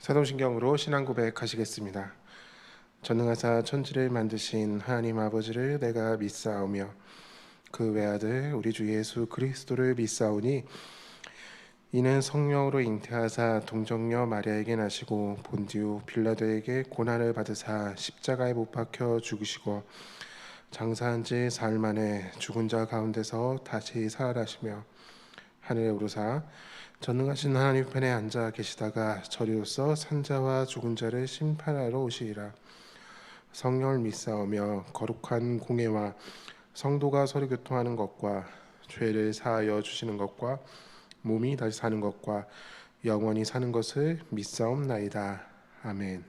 사도신경으로 신앙 고백하시겠습니다. 전능하사 천지를 만드신 하나님 아버지를 내가 믿사오며 그 외아들 우리 주 예수 그리스도를 믿사오니 이는 성령으로 잉태하사 동정녀 마리아에게 나시고 본디오 빌라도에게 고난을 받으사 십자가에 못 박혀 죽으시고 장사한 지 사흘 만에 죽은 자 가운데서 다시 살아나시며 하늘에 오르사 전능하신 하나님 편에 앉아 계시다가 저리로서 산자와 죽은 자를 심판하러 오시리라. 성령을 믿사오며 거룩한 공예와 성도가 서로 교통하는 것과 죄를 사하여 주시는 것과 몸이 다시 사는 것과 영원히 사는 것을 믿사옵나이다. 아멘.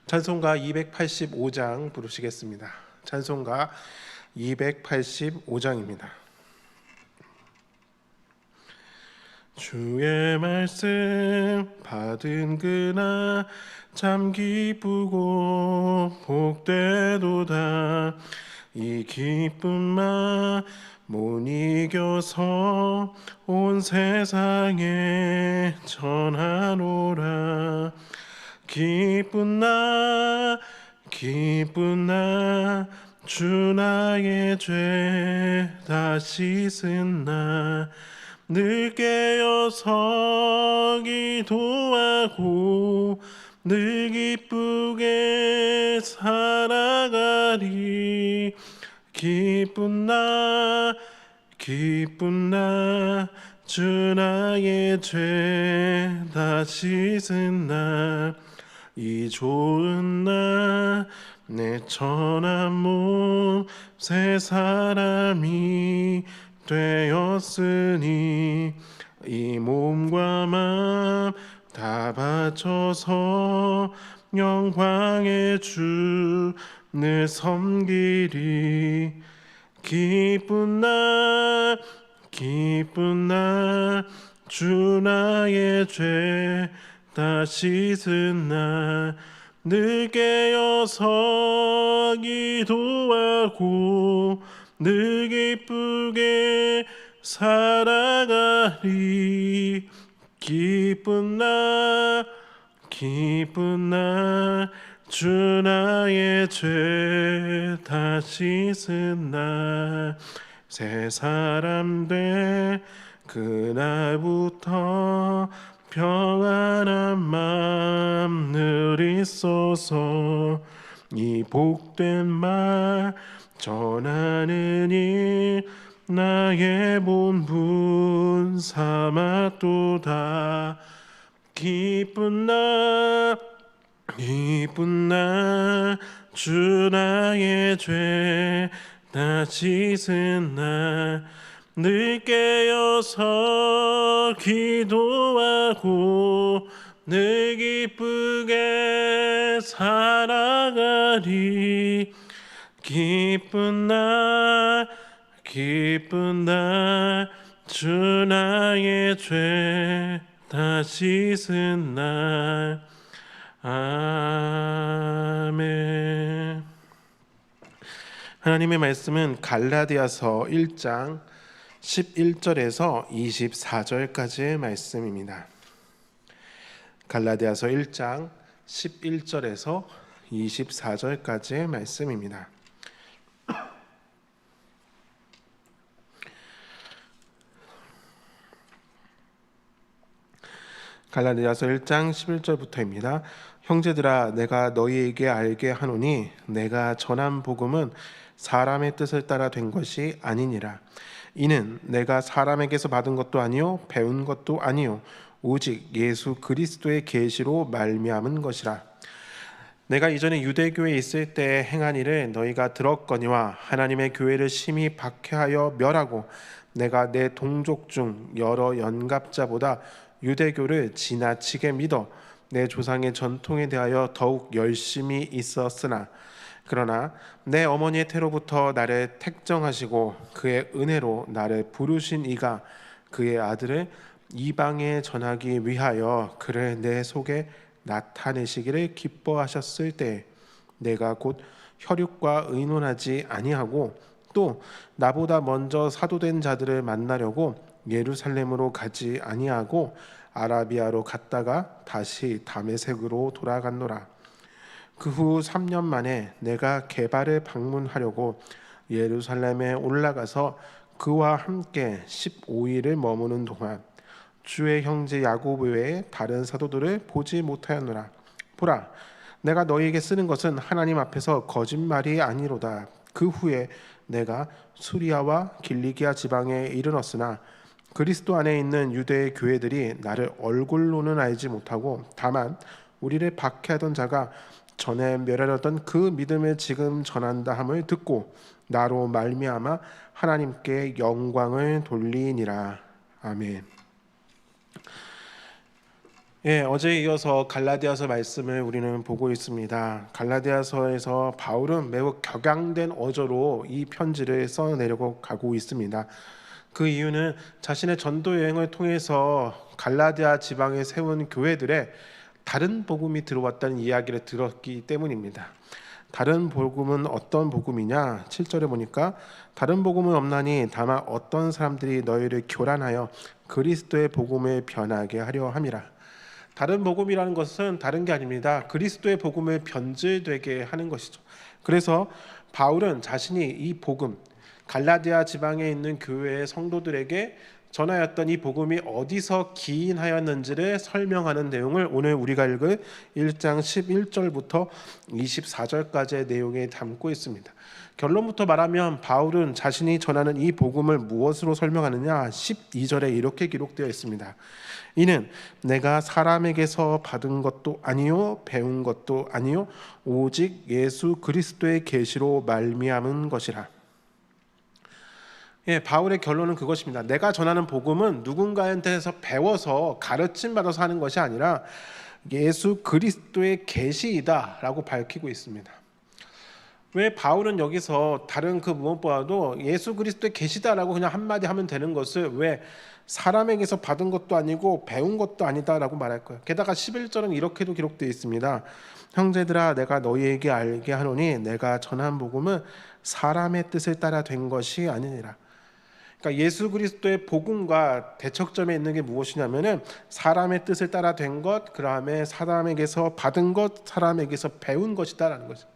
찬송가 285장 부르시겠습니다. 찬송가 285장입니다. 주의 말씀 받은 그날 참 기쁘고 복되도다. 이 기쁨만 못 이겨서 온 세상에 전하노라. 기쁜 나 주 나의 죄 다 씻은 나 늘 깨어서 기도하고 늘 기쁘게 살아가리. 기쁜 나 주 나의 죄 다 씻은 나 이 좋은 날 내 천한 몸 새 사람이 되었으니 이 몸과 마음 다 바쳐서 영광의 주를 섬기리. 기쁜 날 주 나의 죄 다 씻은 날 늘 깨어서 기도하고 늘 기쁘게 살아가리. 기쁜 날 주 나의 죄 다 씻은 날 새 사람 돼 그날부터 평안한 마음 늘 있어서 이 복된 말 전하는 일 나의 본분 삼았도다. 기쁜 날 주 나의 죄 다 씻은 날 늘 깨어서 기도하고 늘 기쁘게 살아가리. 기쁜 날 주 나의 죄 다 씻은 날. 아멘. 하나님의 말씀은 갈라디아서 1장 11절에서 24절까지의 말씀입니다. 갈라디아서 1장 11절에서 24절까지의 말씀입니다. 갈라디아서 1장 11절부터입니다. 형제들아 내가 너희에게 알게 하노니 내가 전한 복음은 사람의 뜻을 따라 된 것이 아니니라. 이는 내가 사람에게서 받은 것도 아니요 배운 것도 아니요 오직 예수 그리스도의 계시로 말미암은 것이라. 내가 이전에 유대교에 있을 때 행한 일을 너희가 들었거니와 하나님의 교회를 심히 박해하여 멸하고 내가 내 동족 중 여러 연갑자보다 유대교를 지나치게 믿어 내 조상의 전통에 대하여 더욱 열심히 있었으나 그러나 내 어머니의 태로부터 나를 택정하시고 그의 은혜로 나를 부르신 이가 그의 아들을 이방에 전하기 위하여 그를 내 속에 나타내시기를 기뻐하셨을 때 내가 곧 혈육과 의논하지 아니하고 또 나보다 먼저 사도된 자들을 만나려고 예루살렘으로 가지 아니하고 아라비아로 갔다가 다시 다메섹으로 돌아갔노라. 그 후 3년 만에 내가 게바를 방문하려고 예루살렘에 올라가서 그와 함께 15일을 머무는 동안 주의 형제 야곱 외에 다른 사도들을 보지 못하였노라. 보라, 내가 너희에게 쓰는 것은 하나님 앞에서 거짓말이 아니로다. 그 후에 내가 수리아와 길리기아 지방에 이르렀으나 그리스도 안에 있는 유대의 교회들이 나를 얼굴로는 알지 못하고 다만 우리를 박해하던 자가 전에 멸하려던 그 믿음을 지금 전한다 함을 듣고 나로 말미암아 하나님께 영광을 돌리니라. 아멘. 어제에 이어서 갈라디아서 말씀을 우리는 보고 있습니다. 갈라디아서에서 바울은 매우 격양된 어조로 이 편지를 써내려고 가고 있습니다. 그 이유는 자신의 전도 여행을 통해서 갈라디아 지방에 세운 교회들의 다른 복음이 들어왔다는 이야기를 들었기 때문입니다. 다른 복음은 어떤 복음이냐? 7절에 보니까 다른 복음은 없나니 다만 어떤 사람들이 너희를 교란하여 그리스도의 복음을 변하게 하려 함이라. 다른 복음이라는 것은 다른 게 아닙니다. 그리스도의 복음을 변질되게 하는 것이죠. 그래서 바울은 자신이 이 복음, 갈라디아 지방에 있는 교회의 성도들에게 전하였던 이 복음이 어디서 기인하였는지를 설명하는 내용을 오늘 우리가 읽을 1장 11절부터 24절까지의 내용에 담고 있습니다. 결론부터 말하면 바울은 자신이 전하는 이 복음을 무엇으로 설명하느냐? 12절에 이렇게 기록되어 있습니다. 이는 내가 사람에게서 받은 것도 아니요 배운 것도 아니요 오직 예수 그리스도의 계시로 말미암은 것이라. 바울의 결론은 그것입니다. 내가 전하는 복음은 누군가한테서 배워서 가르침 받아서 하는 것이 아니라 예수 그리스도의 계시이다라고 밝히고 있습니다. 왜 바울은 여기서 다른 그 무엇보다도 예수 그리스도의 계시다라고 그냥 한마디 하면 되는 것을 왜 사람에게서 받은 것도 아니고 배운 것도 아니다라고 말할까요? 게다가 11절은 이렇게도 기록되어 있습니다. 형제들아, 내가 너희에게 알게 하노니 내가 전한 복음은 사람의 뜻을 따라 된 것이 아니니라. 그러니까 예수 그리스도의 복음과 대척점에 있는 게 무엇이냐면은 사람의 뜻을 따라 된 것, 그다음에 사람에게서 받은 것, 사람에게서 배운 것이다라는 거죠.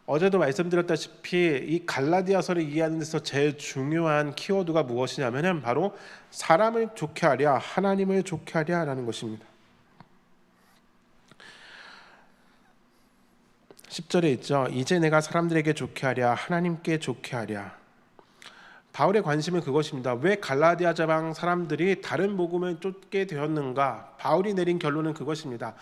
어제도 말씀드렸다시피 이 갈라디아서를 이해하는 데서 제일 중요한 키워드가 무엇이냐면은 바로 사람을 좋게 하랴, 하나님을 좋게 하랴라는 것입니다. 10절에 있죠. 이제 내가 사람들에게 좋게 하랴, 하나님께 좋게 하랴. 바울의 관심은 그것입니다. 왜 갈라디아 지방 사람들이 다른 복음을 쫓게 되었는가? 바울이 내린 결론은 그것입니다.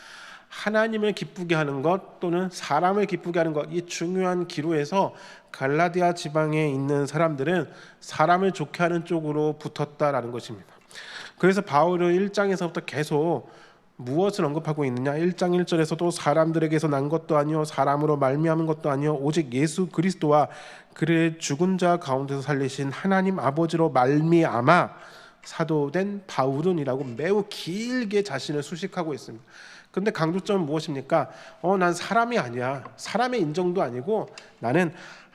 하나님을 기쁘게 하는 것 또는 사람을 기쁘게 하는 것, 이 중요한 기로에서 갈라디아 지방에 있는 사람들은 사람을 좋게 하는 쪽으로 붙었다라는 것입니다. 그래서 바울은 1장에서부터 계속 무엇을 언급하고 있느냐? 1장 1절에서도 사람들에게서 난 것도 아니요 사람으로 말미암은 것도 아니요 오직 예수 그리스도와 그를 죽은 자 가운데서 살리신 하나님 아버지로 말미암아 사도된 바울은이라고 매우 길게 자신을 수식하고 있습니다. 그런데 강조점은 무엇입니까? 난 사람이 아니야. 사람의 인정도 아니고 나는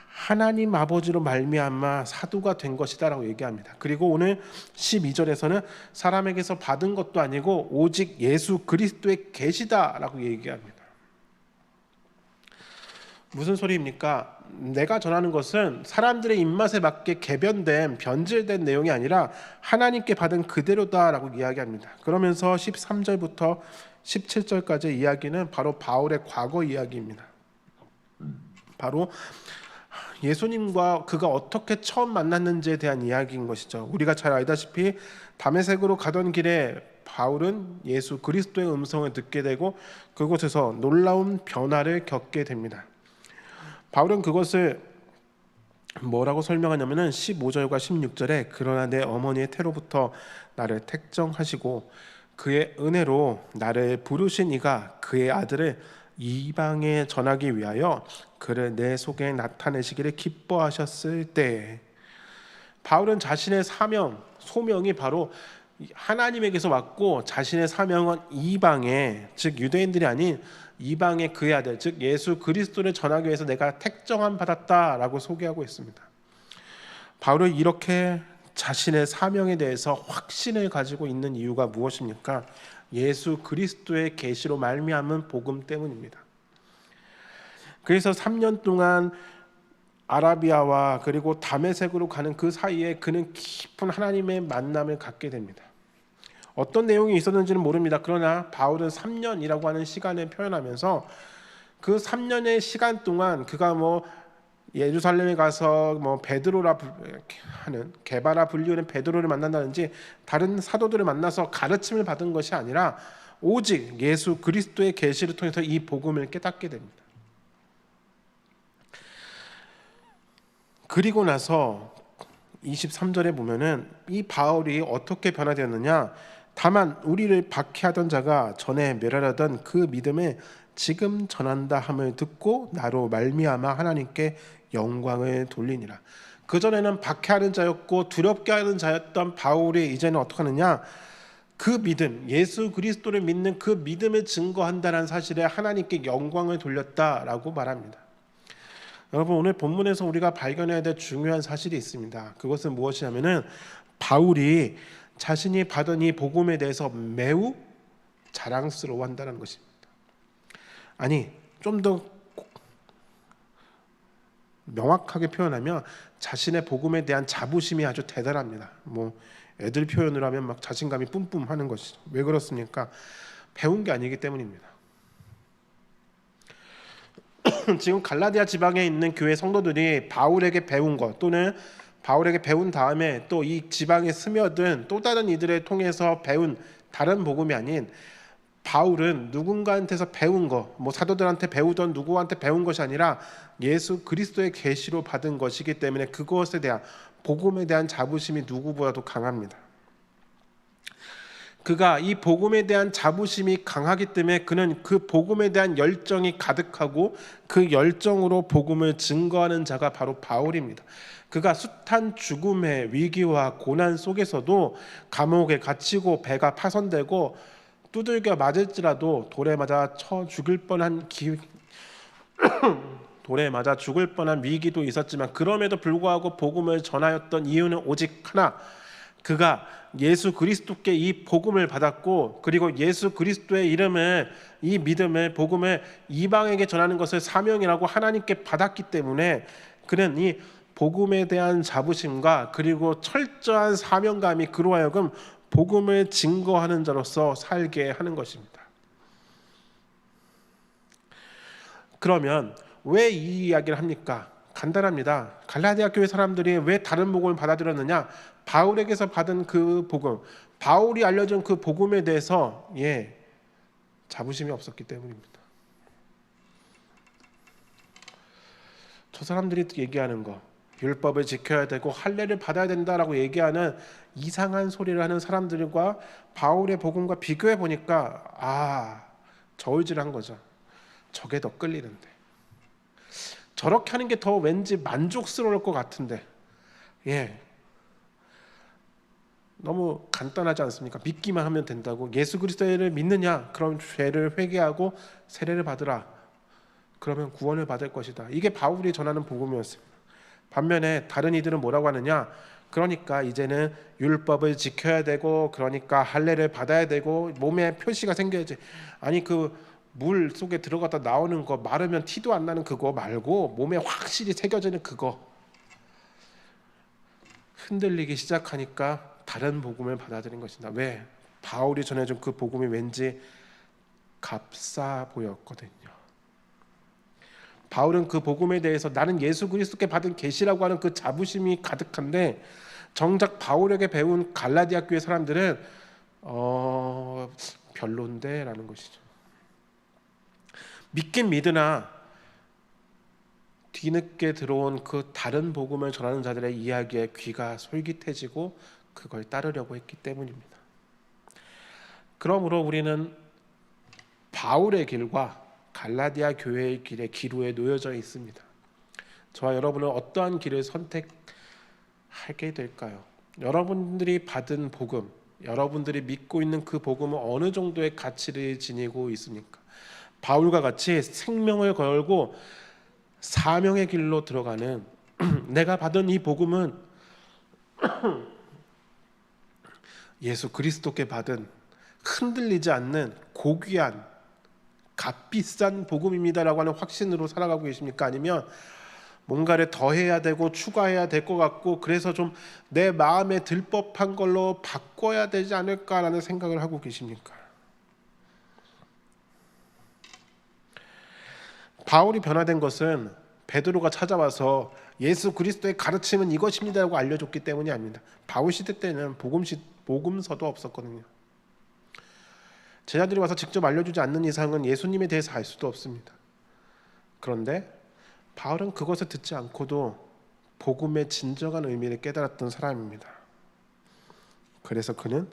하나님 아버지로 말미암아 사도가 된 것이다 라고 얘기합니다. 그리고 오늘 12절에서는 사람에게서 받은 것도 아니고 오직 예수 그리스도의 계시다 라고 얘기합니다. 무슨 소리입니까? 내가 전하는 것은 사람들의 입맛에 맞게 개변된 변질된 내용이 아니라 하나님께 받은 그대로다 라고 이야기합니다. 그러면서 13절부터 17절까지 이야기는 바로 바울의 과거 이야기입니다. 바로 예수님과 그가 어떻게 처음 만났는지에 대한 이야기인 것이죠. 우리가 잘 알다시피 다메섹으로 가던 길에 바울은 예수 그리스도의 음성을 듣게 되고 그곳에서 놀라운 변화를 겪게 됩니다. 바울은 그것을 뭐라고 설명하냐면은 15절과 16절에 그러나 내 어머니의 태로부터 나를 택정하시고 그의 은혜로 나를 부르신 이가 그의 아들을 이방에 전하기 위하여 그를 내 속에 나타내시기를 기뻐하셨을 때, 바울은 자신의 소명이 바로 하나님에게서 왔고 자신의 사명은 이방에, 즉 유대인들이 아닌 이방의 그의 아들, 즉 예수 그리스도를 전하기 위해서 내가 택정함 받았다라고 소개하고 있습니다. 바울은 이렇게 자신의 사명에 대해서 확신을 가지고 있는 이유가 무엇입니까? 예수 그리스도의 계시로 말미암은 복음 때문입니다. 그래서 3년 동안 아라비아와 그리고 다메섹으로 가는 그 사이에 그는 깊은 하나님의 만남을 갖게 됩니다. 어떤 내용이 있었는지는 모릅니다. 그러나 바울은 3년이라고 하는 시간을 표현하면서 그 3년의 시간 동안 그가 예루살렘에 가서 베드로라 하는 게바라 불리우는 베드로를 만난다든지 다른 사도들을 만나서 가르침을 받은 것이 아니라 오직 예수 그리스도의 계시를 통해서 이 복음을 깨닫게 됩니다. 그리고 나서 23절에 보면은 이 바울이 어떻게 변화되었느냐? 다만 우리를 박해하던 자가 전에 멸하려던 그 믿음을 지금 전한다 함을 듣고 나로 말미암아 하나님께 영광을 돌리니라. 그전에는 박해하는 자였고 두렵게 하는 자였던 바울이 이제는 어떻게 하느냐? 그 믿음, 예수 그리스도를 믿는 그 믿음을 증거한다는 사실에 하나님께 영광을 돌렸다라고 말합니다. 여러분, 오늘 본문에서 우리가 발견해야 될 중요한 사실이 있습니다. 그것은 무엇이냐면은 바울이 자신이 받은 이 복음에 대해서 매우 자랑스러워한다는 것입니다. 아니, 좀 더 명확하게 표현하면 자신의 복음에 대한 자부심이 아주 대단합니다. 애들 표현으로 하면 막 자신감이 뿜뿜하는 것이죠. 왜 그렇습니까? 배운 게 아니기 때문입니다. 지금 갈라디아 지방에 있는 교회 성도들이 바울에게 배운 것 또는 바울에게 배운 다음에 또 이 지방에 스며든 또 다른 이들을 통해서 배운 다른 복음이 아닌 바울은 누군가한테서 배운 것, 사도들한테 배우던 누구한테 배운 것이 아니라 예수 그리스도의 계시로 받은 것이기 때문에 그것에 대한 복음에 대한 자부심이 누구보다도 강합니다. 그가 이 복음에 대한 자부심이 강하기 때문에 그는 그 복음에 대한 열정이 가득하고 그 열정으로 복음을 증거하는 자가 바로 바울입니다. 그가 숱한 죽음의 위기와 고난 속에서도 감옥에 갇히고 배가 파손되고 두들겨 맞을지라도 돌에 맞아 죽을 뻔한 위기도 있었지만 그럼에도 불구하고 복음을 전하였던 이유는 오직 하나, 그가 예수 그리스도께 이 복음을 받았고 그리고 예수 그리스도의 이름을, 이 믿음을, 복음을 이방에게 전하는 것을 사명이라고 하나님께 받았기 때문에 그는 이 복음에 대한 자부심과 그리고 철저한 사명감이 그로 하여금 복음을 증거하는 자로서 살게 하는 것입니다. 그러면 왜 이 이야기를 합니까? 간단합니다. 갈라디아 교회 사람들이 왜 다른 복음을 받아들였느냐? 바울에게서 받은 그 복음, 바울이 알려준 그 복음에 대해서 자부심이 없었기 때문입니다. 저 사람들이 얘기하는 거, 율법을 지켜야 되고 할례를 받아야 된다라고 얘기하는 이상한 소리를 하는 사람들과 바울의 복음과 비교해 보니까 저울질한 거죠. 저게 더 끌리는데, 저렇게 하는 게 더 왠지 만족스러울 것 같은데, 너무 간단하지 않습니까? 믿기만 하면 된다고. 예수 그리스도를 믿느냐? 그럼 죄를 회개하고 세례를 받으라. 그러면 구원을 받을 것이다. 이게 바울이 전하는 복음이었습니다. 반면에 다른 이들은 뭐라고 하느냐? 그러니까 이제는 율법을 지켜야 되고, 그러니까 할례를 받아야 되고, 몸에 표시가 생겨야지. 아니, 그 물 속에 들어갔다 나오는 거, 마르면 티도 안 나는 그거 말고 몸에 확실히 새겨지는 그거. 흔들리기 시작하니까 다른 복음을 받아들인 것이다. 왜? 바울이 전해준 그 복음이 왠지 값싸 보였거든요. 바울은 그 복음에 대해서 나는 예수 그리스도께 받은 계시라고 하는 그 자부심이 가득한데, 정작 바울에게 배운 갈라디아 교회 사람들은 별론데 라는 것이죠. 믿긴 믿으나 뒤늦게 들어온 그 다른 복음을 전하는 자들의 이야기에 귀가 솔깃해지고 그걸 따르려고 했기 때문입니다. 그러므로 우리는 바울의 길과 갈라디아 교회의 길의 기로에 놓여져 있습니다. 저와 여러분은 어떠한 길을 선택하게 될까요? 여러분들이 받은 복음, 여러분들이 믿고 있는 그 복음은 어느 정도의 가치를 지니고 있습니까? 바울과 같이 생명을 걸고 사명의 길로 들어가는 내가 받은 이 복음은 예수 그리스도께 받은 흔들리지 않는 고귀한 값비싼 복음입니다라고 하는 확신으로 살아가고 계십니까? 아니면 뭔가를 더해야 되고 추가해야 될 것 같고 그래서 좀 내 마음에 들 법한 걸로 바꿔야 되지 않을까라는 생각을 하고 계십니까? 바울이 변화된 것은 베드로가 찾아와서 예수 그리스도의 가르침은 이것입니다라고 알려줬기 때문이 아닙니다. 바울 시대 때는 복음서도 없었거든요. 제자들이 와서 직접 알려주지 않는 이상은 예수님에 대해서 알 수도 없습니다. 그런데 바울은 그것을 듣지 않고도 복음의 진정한 의미를 깨달았던 사람입니다. 그래서 그는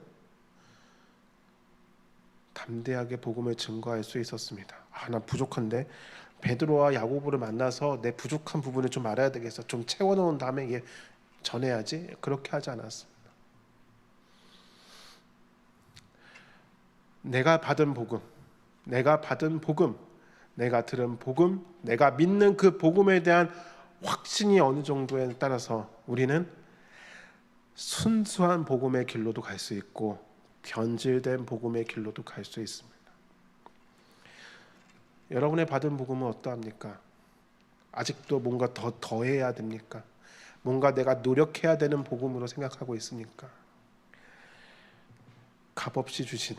담대하게 복음을 증거할 수 있었습니다. 나 부족한데 베드로와 야고보를 만나서 내 부족한 부분을 좀 알아야 되겠어. 좀 채워놓은 다음에 얘 전해야지. 그렇게 하지 않았습니다. 내가 받은 복음, 내가 들은 복음, 내가 믿는 그 복음에 대한 확신이 어느 정도에 따라서 우리는 순수한 복음의 길로도 갈 수 있고 변질된 복음의 길로도 갈 수 있습니다. 여러분의 받은 복음은 어떠합니까? 아직도 뭔가 더해야 됩니까? 뭔가 내가 노력해야 되는 복음으로 생각하고 있습니까? 값없이 주신,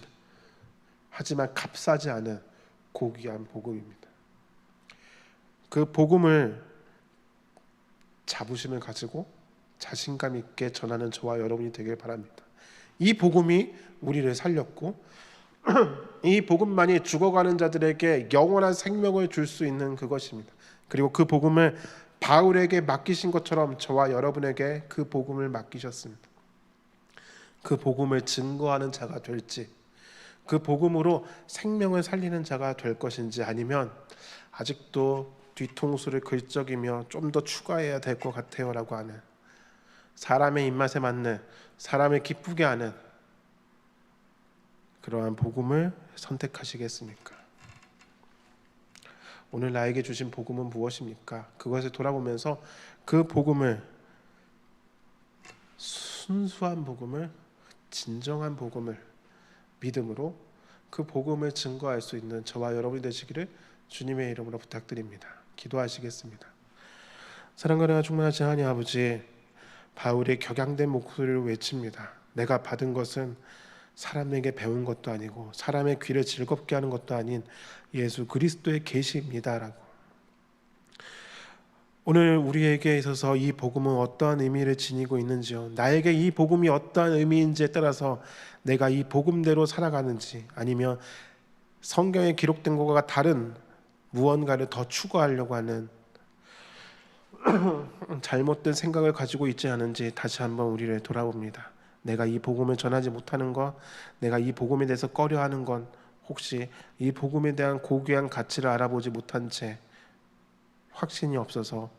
하지만 값싸지 않은 고귀한 복음입니다. 그 복음을 자부심을 가지고 자신감 있게 전하는 저와 여러분이 되길 바랍니다. 이 복음이 우리를 살렸고 이 복음만이 죽어가는 자들에게 영원한 생명을 줄 수 있는 그것입니다. 그리고 그 복음을 바울에게 맡기신 것처럼 저와 여러분에게 그 복음을 맡기셨습니다. 그 복음을 증거하는 자가 될지, 그 복음으로 생명을 살리는 자가 될 것인지, 아니면 아직도 뒤통수를 긁적이며 좀 더 추가해야 될 것 같아요 라고 하는, 사람의 입맛에 맞는, 사람을 기쁘게 하는 그러한 복음을 선택하시겠습니까? 오늘 나에게 주신 복음은 무엇입니까? 그것을 돌아보면서 그 복음을, 순수한 복음을, 진정한 복음을 믿음으로 그 복음을 증거할 수 있는 저와 여러분이 되시기를 주님의 이름으로 부탁드립니다. 기도하시겠습니다. 사랑과 은혜가 충만하신 하나님 아버지, 바울의 격양된 목소리를 외칩니다. 내가 받은 것은 사람에게 배운 것도 아니고 사람의 귀를 즐겁게 하는 것도 아닌 예수 그리스도의 계시입니다라고. 오늘 우리에게 있어서 이 복음은 어떠한 의미를 지니고 있는지요, 나에게 이 복음이 어떠한 의미인지에 따라서 내가 이 복음대로 살아가는지, 아니면 성경에 기록된 것과 다른 무언가를 더 추구하려고 하는 잘못된 생각을 가지고 있지 않은지 다시 한번 우리를 돌아봅니다. 내가 이 복음을 전하지 못하는 것, 내가 이 복음에 대해서 꺼려하는 건 혹시 이 복음에 대한 고귀한 가치를 알아보지 못한 채 확신이 없어서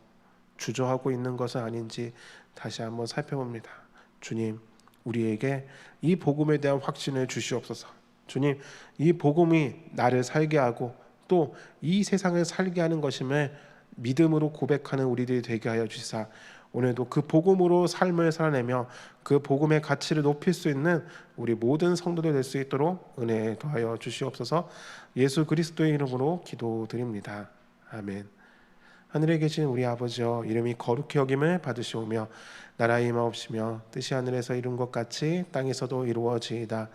주저하고 있는 것은 아닌지 다시 한번 살펴봅니다. 주님, 우리에게 이 복음에 대한 확신을 주시옵소서. 주님, 이 복음이 나를 살게 하고 또 이 세상을 살게 하는 것임을 믿음으로 고백하는 우리들이 되게 하여 주시사, 오늘도 그 복음으로 삶을 살아내며 그 복음의 가치를 높일 수 있는 우리 모든 성도들 될 수 있도록 은혜 더하여 주시옵소서. 예수 그리스도의 이름으로 기도드립니다. 아멘. 하늘에 계신 우리 아버지여, 이름이 거룩히 여김을 받으시오며 나라의 임하옵시며 뜻이 하늘에서 이룬 것 같이 땅에서도 이루어지이다.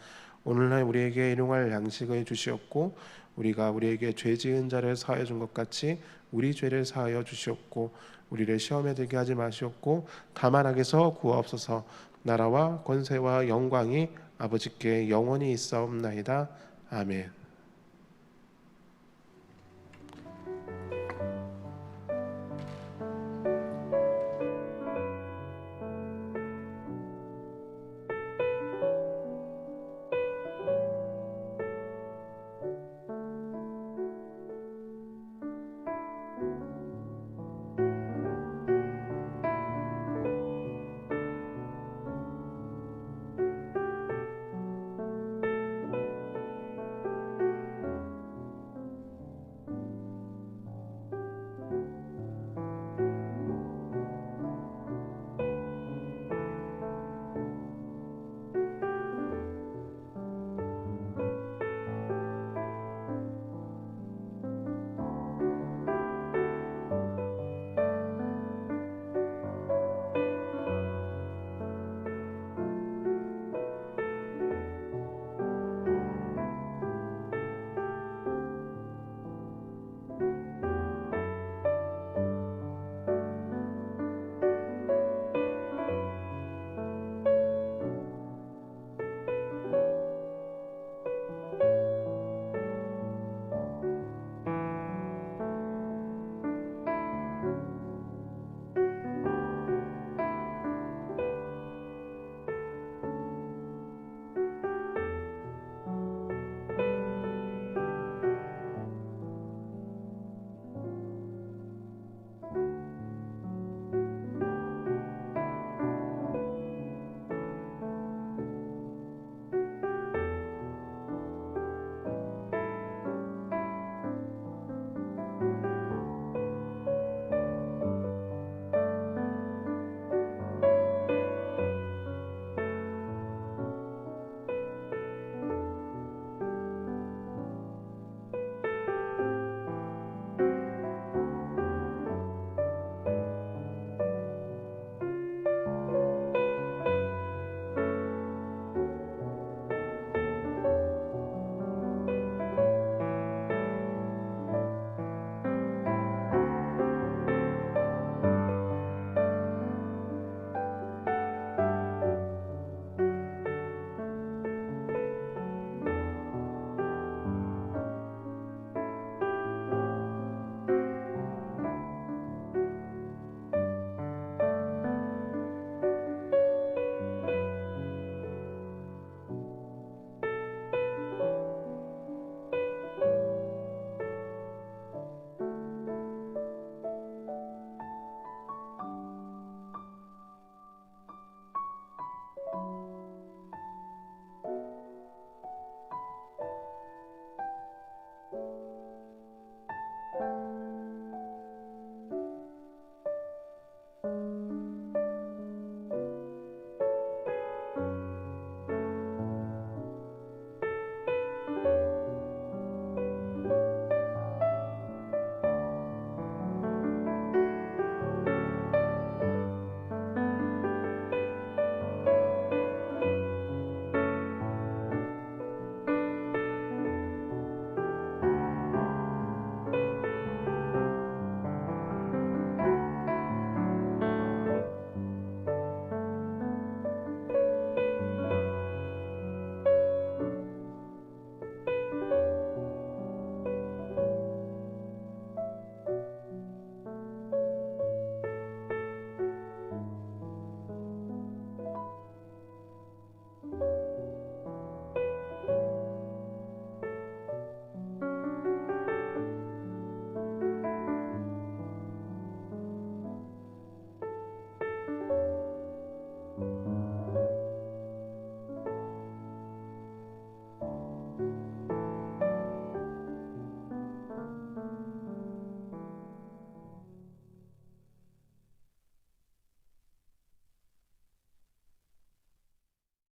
오늘날 우리에게 일용할 양식을 주시옵고 우리가 우리에게 죄 지은 자를 사하여 준 것 같이 우리 죄를 사하여 주시옵고 우리를 시험에 들게 하지 마시옵고 다만 악에서 구하옵소서. 나라와 권세와 영광이 아버지께 영원히 있사옵나이다. 아멘.